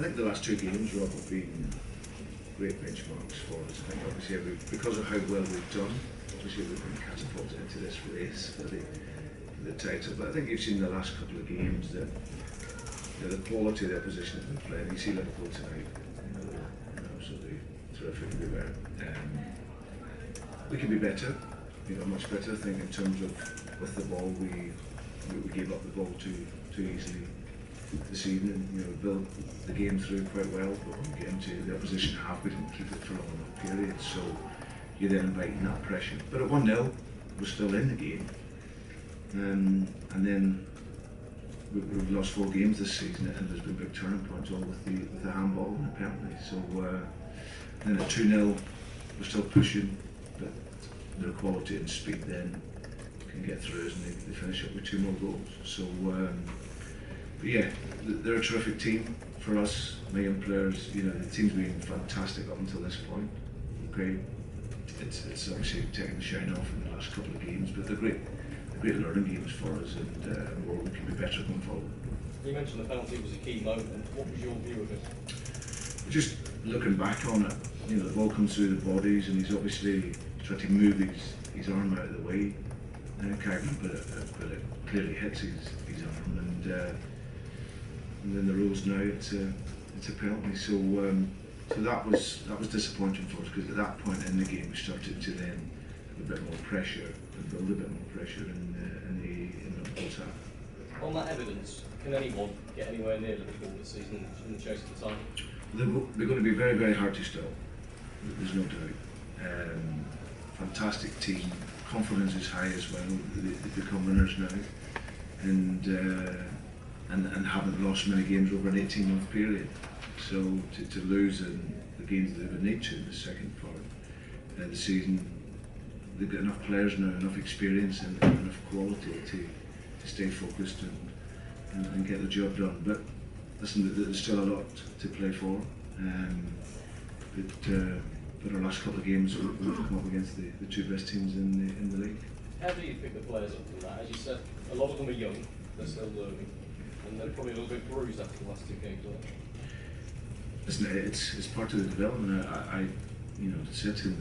think the last two games, Rob, have been great benchmarks for us. I think obviously because of how well we've done, obviously we've been catapulted into this race for the title. But I think you've seen the last couple of games that the quality of their position that they're playing. You see Liverpool tonight, they're absolutely terrific everywhere. We can be better, much better. I think in terms of with the ball, we gave up the ball too easily this evening. We built the game through quite well, but when we get into the opposition half, we didn't keep it for long enough periods. So you're then inviting that pressure. But at 1-0, we're still in the game, and then we've lost 4 games this season, and there's been big turning points all with the handball and the penalty. So then at 2-0, we're still pushing, but their quality and speed then can get through us, and they finish up with 2 more goals. So, but yeah, they're a terrific team for us, my young players. The team's been fantastic up until this point. Okay, it's obviously taken the shine off in the last couple of games, but they're great learning games for us, and where we can be better going forward. You mentioned the penalty was a key moment. What was your view of it? Just looking back on it, the ball comes through the bodies, and he's obviously trying to move his arm out of the way. But it clearly hits his arm, and then the rules now it's a penalty. So that was disappointing for us, because at that point in the game we started to then have a bit more pressure and build a bit more pressure in Liverpool's half. On that evidence, can anyone get anywhere near Liverpool this season in the chase of the title? They're going to be very, very hard to stop. There's no doubt. Fantastic team. Confidence is high as well. They've become winners now, and haven't lost many games over an 18-month period. So to lose in the games that they would need to in the second part of the season, they've got enough players now, enough experience, and enough quality to stay focused and get the job done. But listen, there's still a lot to play for. But our last couple of games we've come up against the 2 best teams in the league. How do you pick the players up from that? As you said, a lot of them are young, they're still learning, and they're probably a little bit bruised after the last 2 games. Listen, it's part of the development. I said to him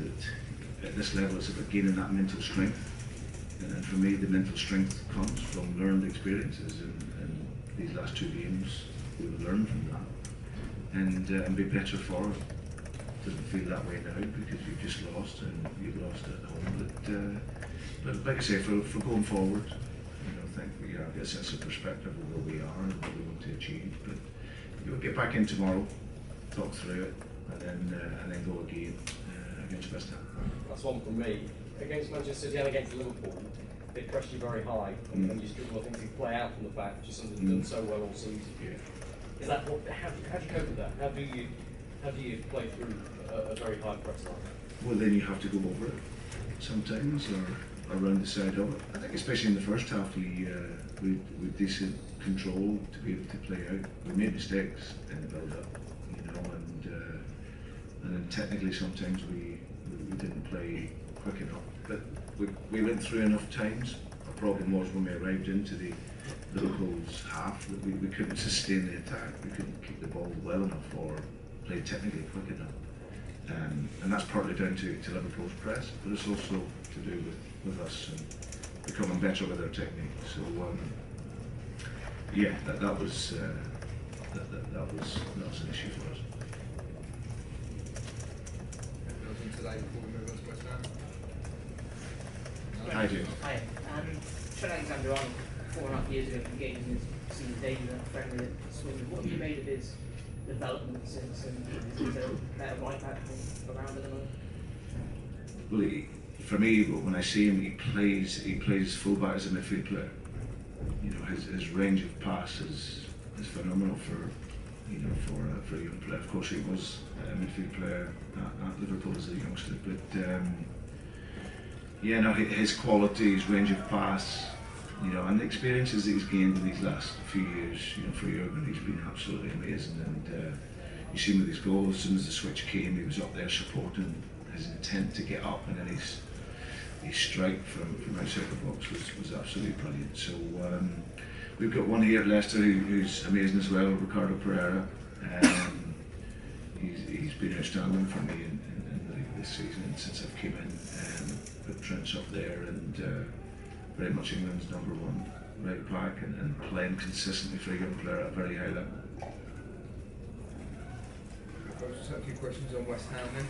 that at this level it's about gaining that mental strength, and for me the mental strength comes from learned experiences, and these last 2 games we will learn from that and be better for it. Doesn't feel that way now because you've just lost, and you've lost at home. But like I say, for going forward, I think we have a sense of perspective of where we are and what we want to achieve. But we'll get back in tomorrow, talk through it, and then go again against West Ham. That's one from me. Against Manchester City and against Liverpool, they pressed you very high, and you struggle, I think, to play out from the back, which is something you've done so well all season. Yeah. Is that how do you cope with that? How do you play through a very high press line? Well, then you have to go over it sometimes, or around the side of it. I think especially in the first half, we decent control to be able to play out. We made mistakes in the build-up, and then technically sometimes we didn't play quick enough. But we went through enough times. Our problem was when we arrived into the Liverpool's half that we couldn't sustain the attack. We couldn't keep the ball well enough or play technically quick enough. And that's partly down to Liverpool's press, but it's also to do with us and becoming better with our technique. So yeah, that was an issue for us. Today before we move on to West Ham. I do. Hi. Trent Alexander-Arnold, 4.5 years ago, from getting his senior debut at friendly at Swindon. What have you made of his development since, and is there a better right back around at the moment? Well, for me, when I see him, he plays fullback as a midfield player. His range of pass is phenomenal for a young player. Of course, he was a midfield player at Liverpool as a youngster, but his quality, his range of pass, and the experiences that he's gained in these last few years, for Jurgen, he's been absolutely amazing. And you see him with his goals. As soon as the switch came, he was up there supporting. His intent to get up, and then his strike from outside the box was absolutely brilliant. So we've got one here at Leicester who's amazing as well, Ricardo Pereira. he's been outstanding for me in the league this season and since I've came in. Put Trent's up there and very much England's number one right back and playing consistently for a young player at a very high level. I've just had a few questions on West Ham then.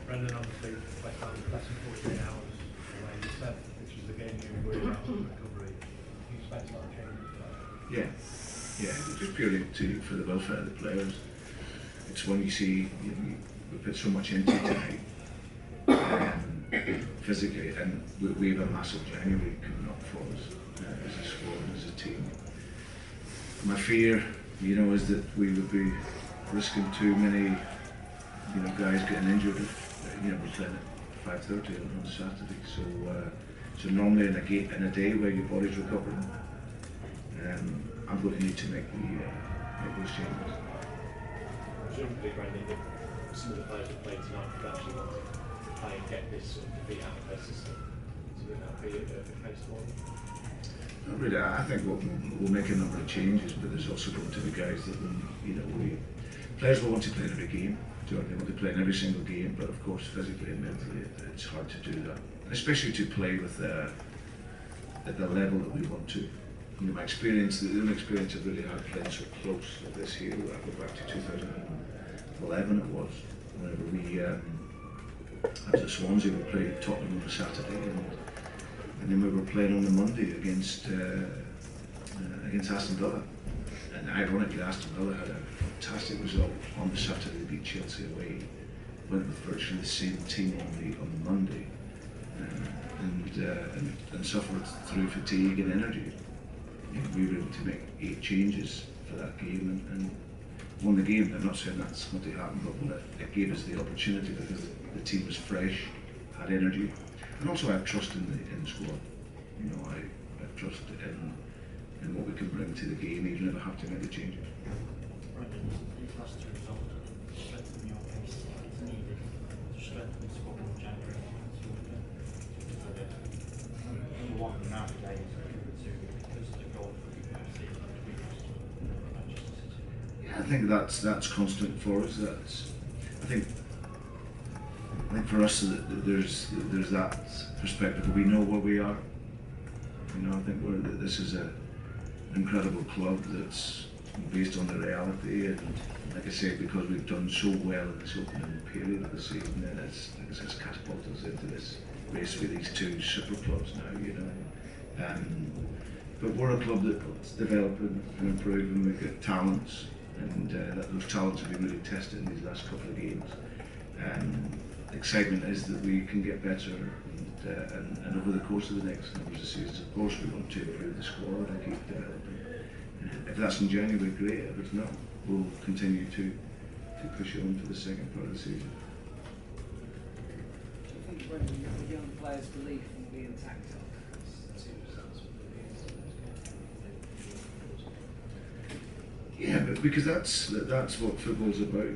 Brendan, obviously, West Ham less than 48 hours away. You said, which is the game you were worried about recovery. Do you expect a lot of changes for that? Yeah, just purely for the welfare of the players. It's when you see we put so much into tonight physically, and we have a massive January coming up for us as a squad and as a team. My fear, is that we would be risking too many, guys getting injured if we're playing at 5:30 on Saturday. So normally in a day where your body's recovering, I'm going to need to make those changes. Presumably, Brendan, that some of the players who played tonight would actually want to play and get this sort of defeat out of their system. So would that be a case for them? Not really. I think we'll make a number of changes, but there's also going to be guys that players will want to play in every game. They want to play in every single game, but of course physically and mentally it's hard to do that, especially to play with at the level that we want to. My experience, the only experience I've really had playing so close like this year, I go back to 2011 it was, whenever I was at Swansea, we played Tottenham on a Saturday, and then we were playing on the Monday against Aston Villa. And ironically, Aston Villa had a fantastic result on the Saturday, beat Chelsea away, went with virtually the same team on the Monday, and suffered through fatigue and energy. We were able to make 8 changes for that game and won the game. I'm not saying that's going to happen, but it gave us the opportunity because the team was fresh, had energy, and also I have trust in the squad. I have trust in what we can bring to the game, even if I have to make the changes. Brendan, these last 2 results strengthen your case. It's needed to strengthen the squad in January. Number one, nowadays, because of the goal for the UFC, Manchester City. Yeah, I think that's constant for us. I think for us there's that perspective. We know where we are. I think this is an incredible club that's based on the reality, and like I say, because we've done so well in this opening period of the season, then it's catapulted us into this race with these 2 super clubs now. But we're a club that's developing and improving. We've got talents, and those talents have been really tested in these last couple of games. Excitement is that we can get better, and over the course of the next numbers of seasons, of course, we want to improve the squad and keep developing. If that's in January, great. If it's not, we'll continue to push on for the second part of the season. I think when the young players' belief in being tactile. Yeah, but because that's what football's about.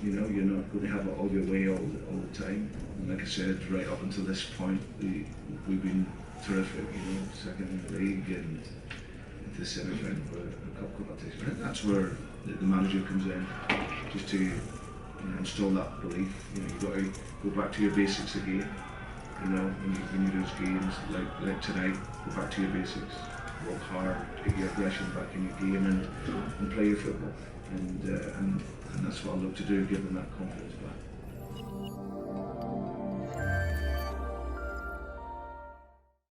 You're not going to have it all your way all the time. And like I said, right up until this point, we've been terrific. Second in the league and into the semi-final for a cup competition. And that's where the manager comes in, just to install that belief. You've got to go back to your basics again. When you lose games like tonight, go back to your basics. Work hard, get your aggression back in your game, and play your football. And that's what I look to do, give them that confidence back.